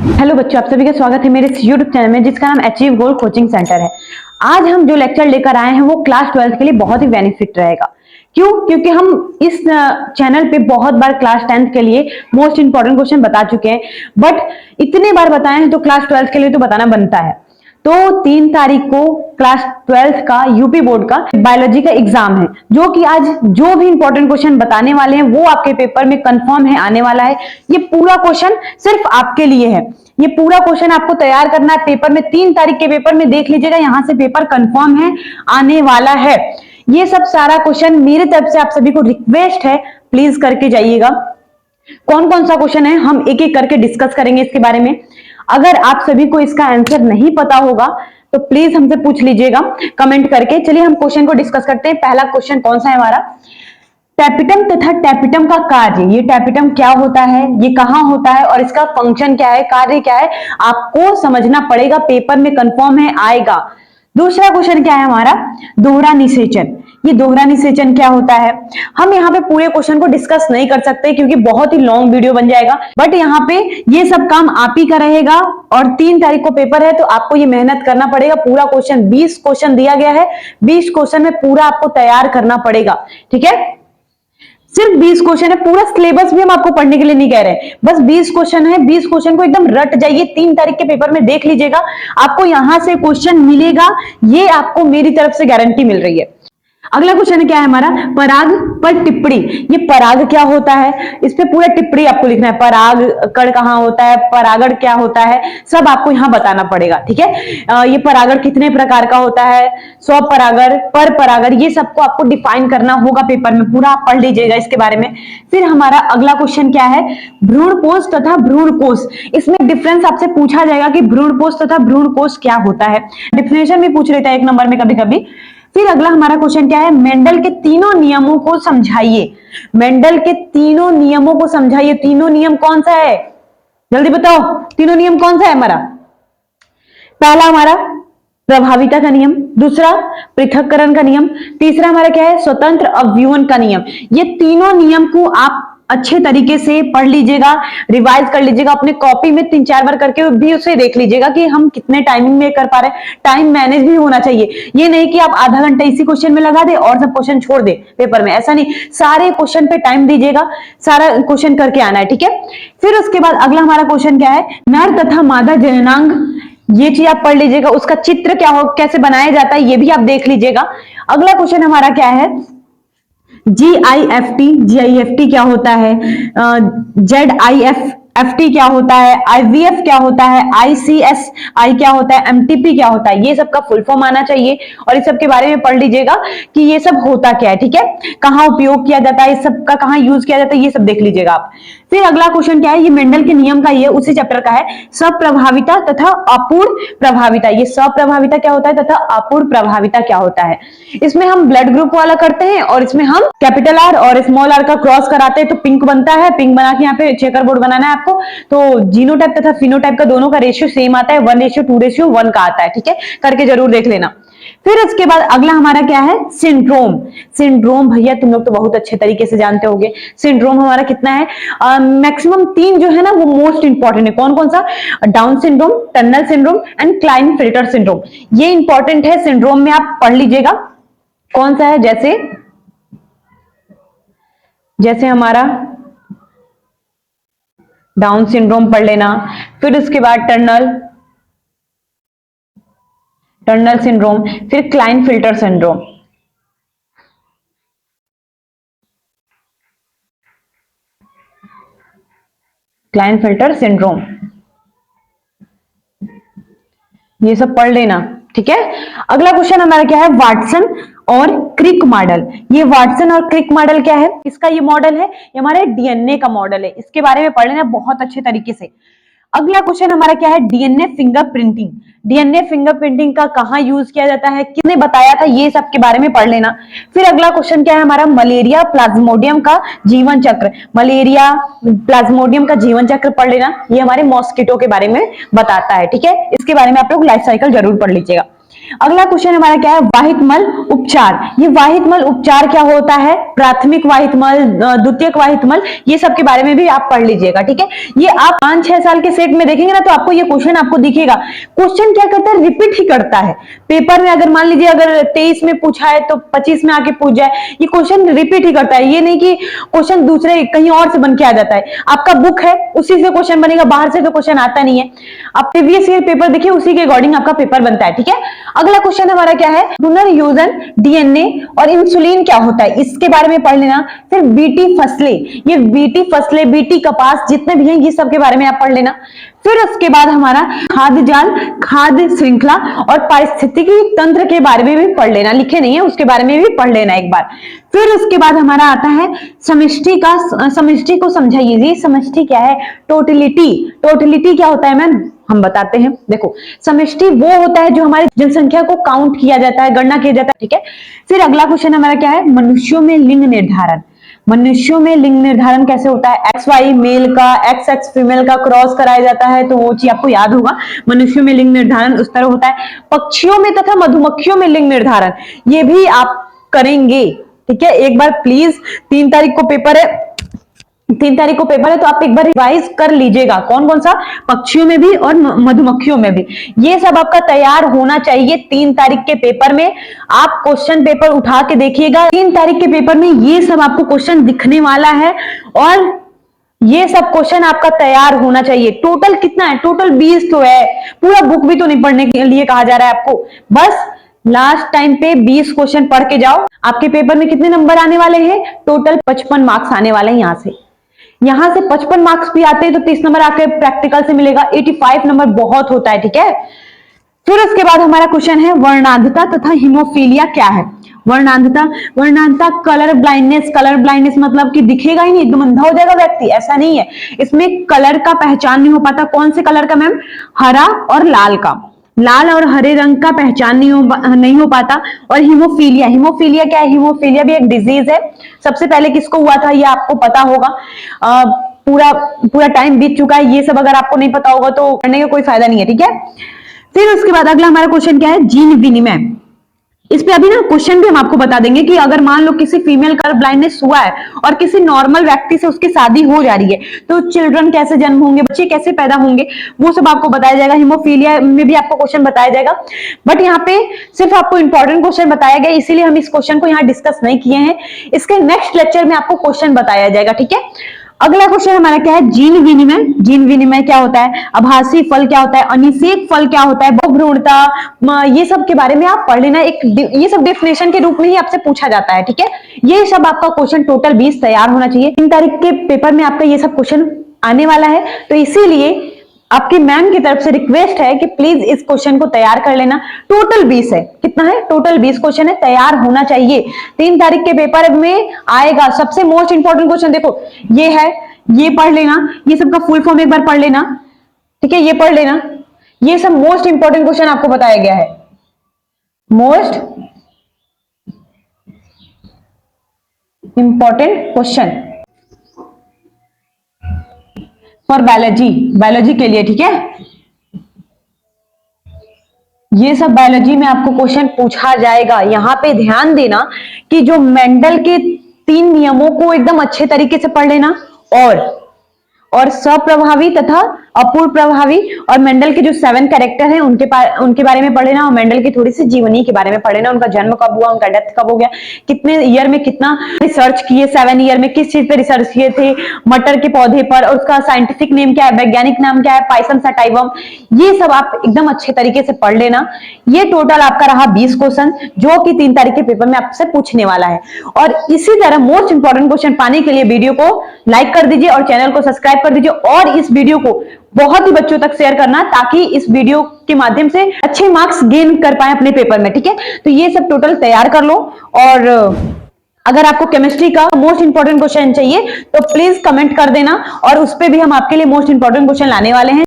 Hello बच्चों, आप सभी का स्वागत है मेरे इस YouTube चैनल में जिसका नाम अचीव गोल कोचिंग सेंटर है। आज हम जो लेक्चर लेकर आए हैं वो क्लास 12 के लिए बहुत ही बेनिफिट रहेगा। क्यों? क्योंकि हम इस चैनल पे बहुत बार क्लास 10 के लिए मोस्ट इंपॉर्टेंट क्वेश्चन बता चुके हैं, बट इतने बार बताए हैं तो क्लास 12 के लिए तो बताना बनता है। तो 3 तारीख को क्लास 12 का यूपी बोर्ड का बायोलॉजी का एग्जाम है, जो कि आज जो भी इंपॉर्टेंट क्वेश्चन बताने वाले हैं वो आपके पेपर में कंफर्म है आने वाला है। ये पूरा क्वेश्चन सिर्फ आपके लिए है। ये पूरा क्वेश्चन आपको तैयार करना है पेपर में। 3 तारीख के पेपर में देख लीजिएगा, यहां से पेपर कंफर्म है आने वाला है। ये सब सारा क्वेश्चन मेरी तरफ से आप सभी को रिक्वेस्ट है, प्लीज करके जाइएगा। कौन कौन सा क्वेश्चन है हम एक एक करके डिस्कस करेंगे इसके बारे में। अगर आप सभी को इसका आंसर नहीं पता होगा तो प्लीज हमसे पूछ लीजिएगा कमेंट करके। चलिए हम क्वेश्चन को डिस्कस करते हैं। पहला क्वेश्चन कौन सा है हमारा, टैपिटम तथा टैपिटम का कार्य। ये टैपिटम क्या होता है, ये कहां होता है और इसका फंक्शन क्या है, कार्य क्या है, आपको समझना पड़ेगा। पेपर में कंफर्म है आएगा। दूसरा क्वेश्चन क्या है हमारा, दोहरा निषेचन। ये दोहरा निषेचन क्या होता है। हम यहाँ पे पूरे क्वेश्चन को डिस्कस नहीं कर सकते क्योंकि बहुत ही लॉन्ग वीडियो बन जाएगा, बट यहाँ पे ये सब काम आप ही का रहेगा। और 3 तारीख को पेपर है तो आपको ये मेहनत करना पड़ेगा। पूरा क्वेश्चन 20 क्वेश्चन दिया गया है, 20 क्वेश्चन में पूरा आपको तैयार करना पड़ेगा। ठीक है, सिर्फ 20 क्वेश्चन है, पूरा सिलेबस भी हम आपको पढ़ने के लिए नहीं कह रहे, बस 20 क्वेश्चन है। 20 क्वेश्चन को एकदम रट जाइए, 3 तारीख के पेपर में देख लीजिएगा, आपको यहां से क्वेश्चन मिलेगा, ये आपको मेरी तरफ से गारंटी मिल रही है। अगला क्वेश्चन क्या है हमारा, पराग पर टिप्पणी। ये पराग क्या होता है, इस पे पूरा टिप्पणी आपको लिखना है। पराग कण कहाँ होता है, परागण क्या होता है, सब आपको यहाँ बताना पड़ेगा। ठीक है, ये परागण कितने प्रकार का होता है, स्वपरागण, पर परागण, ये सबको आपको डिफाइन करना होगा पेपर में। पूरा आप पढ़ लीजिएगा इसके बारे में। फिर हमारा अगला क्वेश्चन क्या है, भ्रूणपोष तथा भ्रूणकोश। इसमें डिफरेंस आपसे पूछा जाएगा कि भ्रूणपोष तथा भ्रूणकोश क्या होता है। डिफिनेशन भी पूछ लेता है 1 नंबर में कभी कभी। फिर अगला हमारा क्वेश्चन क्या है, मेंडल के तीनों नियमों को समझाइए। मेंडल के तीनों नियमों को समझाइए। तीनों नियम कौन सा है, जल्दी बताओ, तीनों नियम कौन सा है हमारा। पहला हमारा प्रभाविता का नियम, दूसरा पृथक्करण का नियम, तीसरा हमारा क्या है, स्वतंत्र अवयवन का नियम। ये तीनों नियम को आप अच्छे तरीके से पढ़ लीजिएगा, रिवाइज कर लीजिएगा, अपने कॉपी में 3-4 बार करके भी उसे देख लीजिएगा कि हम कितने टाइमिंग में कर पा रहे हैं। टाइम मैनेज भी होना चाहिए, ये नहीं कि आप आधा घंटा इसी क्वेश्चन में लगा दे और सब क्वेश्चन छोड़ दे पेपर में, ऐसा नहीं। सारे क्वेश्चन पे टाइम दीजिएगा, सारा क्वेश्चन करके आना है। ठीक है, फिर उसके बाद अगला हमारा क्वेश्चन क्या है, नर तथा मादा जननांग। ये चीज आप पढ़ लीजिएगा, उसका चित्र क्या हो, कैसे बनाया जाता है, ये भी आप देख लीजिएगा। अगला क्वेश्चन हमारा क्या है, GIFT। GIFT क्या होता है, ZIFT क्या होता है, IVF क्या होता है, ICSI क्या होता है, MTP क्या होता है, ये सब का फुल फॉर्म आना चाहिए और इस सब के बारे में पढ़ लीजिएगा कि ये सब होता क्या है। ठीक है, कहाँ उपयोग किया जाता है, इस सब का कहाँ यूज किया जाता है, ये सब देख लीजिएगा आप। फिर अगला क्वेश्चन क्या है, ये मेंडल के नियम का, ये उसी चैप्टर का है, सप्रभाविता तथा अपूर्ण प्रभाविता। ये सप्रभाविता क्या होता है तथा अपूर्ण प्रभाविता क्या होता है। इसमें हम ब्लड ग्रुप वाला करते हैं और इसमें हम कैपिटल R और स्मॉल r का क्रॉस कराते हैं तो पिंक बनता है। पिंक बना के यहाँ पे चेकर बोर्ड बनाना है आपको। तो जीनोटाइप तथा फिनोटाइप का दोनों का रेशियो सेम आता है, 1:2:1 का आता है। ठीक है, करके जरूर देख लेना। फिर उसके बाद अगला हमारा क्या है, सिंड्रोम। सिंड्रोम भैया तुम लोग तो बहुत अच्छे तरीके से जानते होंगे। सिंड्रोम हमारा कितना है, मैक्सिमम 3 जो है ना वो मोस्ट इंपॉर्टेंट है। कौन कौन सा, Down syndrome, tunnel syndrome and Klinefelter syndrome. ये इंपॉर्टेंट है, सिंड्रोम में आप पढ़ लीजिएगा कौन सा है। जैसे हमारा डाउन सिंड्रोम पढ़ लेना, फिर उसके बाद टर्नल सिंड्रोम, फिर क्लाइनफिल्टर सिंड्रोम। क्लाइनफिल्टर सिंड्रोम ये सब पढ़ लेना। ठीक है, अगला क्वेश्चन हमारा क्या है, वाटसन और क्रिक मॉडल। ये वाटसन और क्रिक मॉडल क्या है, इसका ये मॉडल है, ये हमारे डीएनए का मॉडल है। इसके बारे में पढ़ लेना बहुत अच्छे तरीके से। अगला क्वेश्चन हमारा क्या है, डीएनए फिंगरप्रिंटिंग। डीएनए फिंगरप्रिंटिंग का कहाँ यूज किया जाता है, किसने बताया था, ये सब के बारे में पढ़ लेना। फिर अगला क्वेश्चन क्या है हमारा, मलेरिया प्लाज्मोडियम का जीवन चक्र। मलेरिया प्लाज्मोडियम का जीवन चक्र पढ़ लेना, ये हमारे मॉस्किटो के बारे में बताता है। ठीक है, इसके बारे में आप लोग लाइफ साइकिल जरूर पढ़ लीजिएगा। अगला क्वेश्चन हमारा क्या है, वाहित मल उपचार। ये वाहित मल उपचार क्या होता है, प्राथमिक वाहित मल, द्वितीयक वाहित मल, ये सब के बारे में भी आप पढ़ लीजिएगा, ठीक है। ये आप 5-6 साल के सेट में देखेंगे ना तो आपको ये क्वेश्चन आपको दिखेगा। क्वेश्चन क्या करता है, रिपीट ही करता है पेपर में। अगर मान लीजिए अगर 23 में पूछा है तो 25 में आके पूछ जाए, ये क्वेश्चन रिपीट ही करता है। ये नहीं कि क्वेश्चन दूसरे कहीं और से बन के आ जाता है। आपका बुक है उसी से क्वेश्चन बनेगा, बाहर से तो क्वेश्चन आता नहीं है। आप प्रीवियस ईयर पेपर देखिए, उसी के अकॉर्डिंग आपका पेपर बनता है, ठीक है। अगला क्वेश्चन हमारा क्या है, पुनर्योजन डीएनए और इंसुलिन क्या होता है, इसके बारे में पढ़ लेना। फिर बीटी फसलें, ये बीटी फसलें, बीटी कपास जितने भी हैं ये सब के बारे में आप पढ़ लेना। फिर उसके बाद हमारा खाद्य जाल, खाद्य श्रृंखला और पारिस्थितिकी तंत्र के बारे में भी पढ़ लेना। लिखे नहीं है, उसके बारे में भी पढ़ लेना एक बार। फिर उसके बाद हमारा आता है समष्टि का, समष्टि को समझाइए। जी समष्टि क्या है, टोटलिटी। टोटलिटी क्या होता है मैम, हम बताते हैं। देखो समष्टि वो होता है जो हमारी जनसंख्या को काउंट किया जाता है, गणना किया जाता है, ठीक है। फिर अगला क्वेश्चन हमारा क्या है, मनुष्यों में लिंग निर्धारण। मनुष्यों में लिंग निर्धारण कैसे होता है, XY मेल का XX फीमेल का क्रॉस कराया जाता है, तो वो चीज आपको याद होगा। मनुष्यों में लिंग निर्धारण उस तरह होता है। पक्षियों में तथा मधुमक्खियों में लिंग निर्धारण, ये भी आप करेंगे, ठीक है। एक बार प्लीज 3 तारीख को पेपर है, 3 तारीख को पेपर है तो आप एक बार रिवाइज कर लीजिएगा। कौन कौन सा, पक्षियों में भी और मधुमक्खियों में भी, ये सब आपका तैयार होना चाहिए 3 तारीख के पेपर में। आप क्वेश्चन पेपर उठा के देखिएगा, 3 तारीख के पेपर में ये सब आपको क्वेश्चन दिखने वाला है और ये सब क्वेश्चन आपका तैयार होना चाहिए। टोटल कितना है, टोटल 20 तो है, पूरा बुक भी तो नहीं पढ़ने के लिए कहा जा रहा है आपको, बस लास्ट टाइम पे 20 क्वेश्चन पढ़ के जाओ। आपके पेपर में कितने नंबर आने वाले हैं, टोटल 55 मार्क्स आने वाले हैं। यहां से 55 मार्क्स भी आते हैं तो 30 नंबर आपके प्रैक्टिकल से मिलेगा। 85 नंबर बहुत होता है, ठीक है। फिर उसके बाद हमारा क्वेश्चन है वर्णांधता तथा हीमोफीलिया क्या है। वर्णांधता, वर्णांधता कलर ब्लाइंडनेस। कलर ब्लाइंडनेस मतलब कि दिखेगा ही नहीं, एकदम अंधा हो जाएगा व्यक्ति, ऐसा नहीं है। इसमें कलर का पहचान नहीं हो पाता। कौन से कलर का मैम, हरा और लाल का, लाल और हरे रंग का पहचान नहीं हो पाता। और हीमोफीलिया, हीमोफीलिया क्या है, हीमोफीलिया भी एक डिजीज है। सबसे पहले किसको हुआ था ये आपको पता होगा। पूरा टाइम बीत चुका है, ये सब अगर आपको नहीं पता होगा तो पढ़ने का कोई फायदा नहीं है, ठीक है। फिर उसके बाद अगला हमारा क्वेश्चन क्या है, जीन विनिमय। इस पे अभी ना क्वेश्चन भी हम आपको बता देंगे कि अगर मान लो किसी फीमेल कलर ब्लाइंडनेस हुआ है और किसी नॉर्मल व्यक्ति से उसकी शादी हो जा रही है तो चिल्ड्रन कैसे जन्म होंगे, बच्चे कैसे पैदा होंगे, वो सब आपको बताया जाएगा। हीमोफीलिया में भी आपको क्वेश्चन बताया जाएगा, बट यहाँ पे सिर्फ आपको इंपॉर्टेंट क्वेश्चन बताया गया, इसीलिए हम इस क्वेश्चन को यहाँ डिस्कस नहीं किए हैं। इसके नेक्स्ट लेक्चर में आपको क्वेश्चन बताया जाएगा, ठीक है। अगला क्वेश्चन हमारा क्या है, जीन विनिमय। जीन विनिमय क्या होता है, आभासी फल क्या होता है, अनिषेक फल क्या होता है, बहुभ्रूणता, ये सब के बारे में आप पढ़ लेना। ये सब डेफिनेशन के रूप में ही आपसे पूछा जाता है, ठीक है। ये सब आपका क्वेश्चन टोटल 20 तैयार होना चाहिए। 3 तारीख के पेपर में आपका ये सब क्वेश्चन आने वाला है, तो इसीलिए आपकी मैम की तरफ से रिक्वेस्ट है कि प्लीज इस क्वेश्चन को तैयार कर लेना। टोटल 20 है, कितना है, टोटल 20 क्वेश्चन है, तैयार होना चाहिए। 3 तारीख के पेपर में आएगा। सबसे मोस्ट इंपॉर्टेंट क्वेश्चन देखो ये है, ये पढ़ लेना, ये सबका फुल फॉर्म एक बार पढ़ लेना, ठीक है, ये पढ़ लेना। ये सब मोस्ट इंपॉर्टेंट क्वेश्चन आपको बताया गया है, most important question for biology, biology के लिए, ठीक है। ये सब बायोलॉजी में आपको क्वेश्चन पूछा जाएगा। यहां पे ध्यान देना कि जो मेंडल के 3 नियमों को एकदम अच्छे तरीके से पढ़ लेना और सप्रभावी तथा अपूर्व प्रभावी और मेंडल के जो 7 कैरेक्टर हैं उनके बारे में पढ़ लेना और मेंडल की थोड़ी सी जीवनी के बारे में पढ़ लेना। उनका जन्म कब हुआ, उनका डेथ कब हो गया, कितने ईयर में कितना रिसर्च किए, 7 ईयर में किस चीज पे रिसर्च किए थे, मटर के पौधे पर, और उसका साइंटिफिक नेम क्या है, वैज्ञानिक नाम क्या है, पाइसम सटाइवम, ये सब आप एकदम अच्छे तरीके से पढ़ लेना। ये टोटल आपका रहा 20 क्वेश्चन जो कि 3 तारीख के पेपर में आपसे पूछने वाला है। और इसी तरह मोस्ट इंपॉर्टेंट क्वेश्चन पाने के लिए वीडियो को लाइक कर दीजिए और चैनल को सब्सक्राइब कर दीजिए और इस वीडियो को बहुत ही बच्चों तक शेयर करना ताकि इस वीडियो के माध्यम से अच्छे मार्क्स गेन कर पाए अपने पेपर में, ठीक है। तो ये सब टोटल तैयार कर लो। और अगर आपको केमिस्ट्री का मोस्ट इंपॉर्टेंट क्वेश्चन चाहिए तो प्लीज कमेंट कर देना और उस पे भी हम आपके लिए मोस्ट इंपॉर्टेंट क्वेश्चन लाने वाले हैं।